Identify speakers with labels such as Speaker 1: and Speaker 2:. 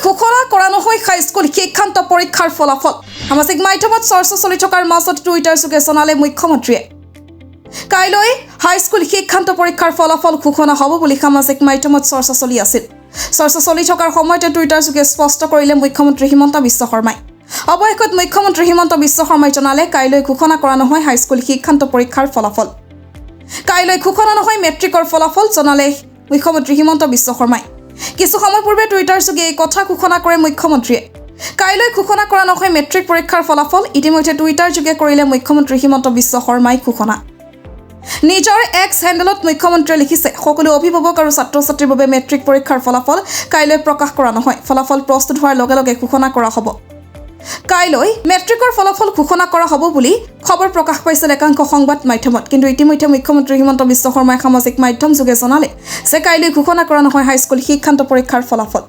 Speaker 1: ঘোষণা কৰা নহয় হাইস্কুল শিক্ষান্ত পৰীক্ষাৰ ফলাফল সামাজিক মাধ্যমত চৰ্চা চলি থকাৰ মাজত টুইটাৰ যোগে জনালে মুখ্যমন্ত্ৰীয়ে কাইলৈ হাইস্কুল শিক্ষান্ত পৰীক্ষাৰ ফলাফল ঘোষণা হ'ব বুলি সামাজিক মাধ্যমত চৰ্চা চলি আছিল চৰ্চা চলি থকাৰ সময়তে টুইটাৰ যোগে স্পষ্ট কৰিলে মুখ্যমন্ত্ৰী হিমন্ত বিশ্ব শৰ্মাই অৱশেষত মুখ্যমন্ত্ৰী হিমন্ত বিশ্ব শৰ্মাই জনালে কাইলৈ ঘোষণা কৰা নহয় হাইস্কুল শিক্ষান্ত পৰীক্ষাৰ ফলাফল কাইলৈ ঘোষণা নহয় মেট্ৰিকৰ ফলাফল জনালে মুখ্যমন্ত্ৰী হিমন্ত বিশ্ব শৰ্মাই কিছু সময় পূৰ্বে টুইটাৰ যোগে এই কথা ঘোষণা কৰে মুখ্যমন্ত্ৰীয়ে কাইলৈ ঘোষণা কৰা নহয় মেট্ৰিক পৰীক্ষাৰ ফলাফল ইতিমধ্যে টুইটাৰ যোগে কৰিলে মুখ্যমন্ত্ৰী হিমন্ত বিশ্ব শৰ্মাই ঘোষণা নিজৰ এক্স হেণ্ডেলত মুখ্যমন্ত্ৰীয়ে লিখিছে সকলো অভিভাৱক আৰু ছাত্ৰ-ছাত্ৰীৰ বাবে মেট্ৰিক পৰীক্ষাৰ ফলাফল কাইলৈ প্ৰকাশ কৰা নহয় ফলাফল প্ৰস্তুত হোৱাৰ লগে লগে ঘোষণা কৰা হ'ব কাইলৈ মেট্ৰিকৰ ফলাফল ঘোষণা কৰা হ'ব বুলি খবৰ প্ৰকাশ পাইছিল একাংশ সংবাদ মাধ্যমত কিন্তু ইতিমধ্যে মুখ্যমন্ত্ৰী হিমন্ত বিশ্ব শৰ্মাই সামাজিক মাধ্যম যোগে জনালে যে কাইলৈ ঘোষণা কৰা নহয় হাইস্কুল শিক্ষান্ত পৰীক্ষাৰ ফলাফল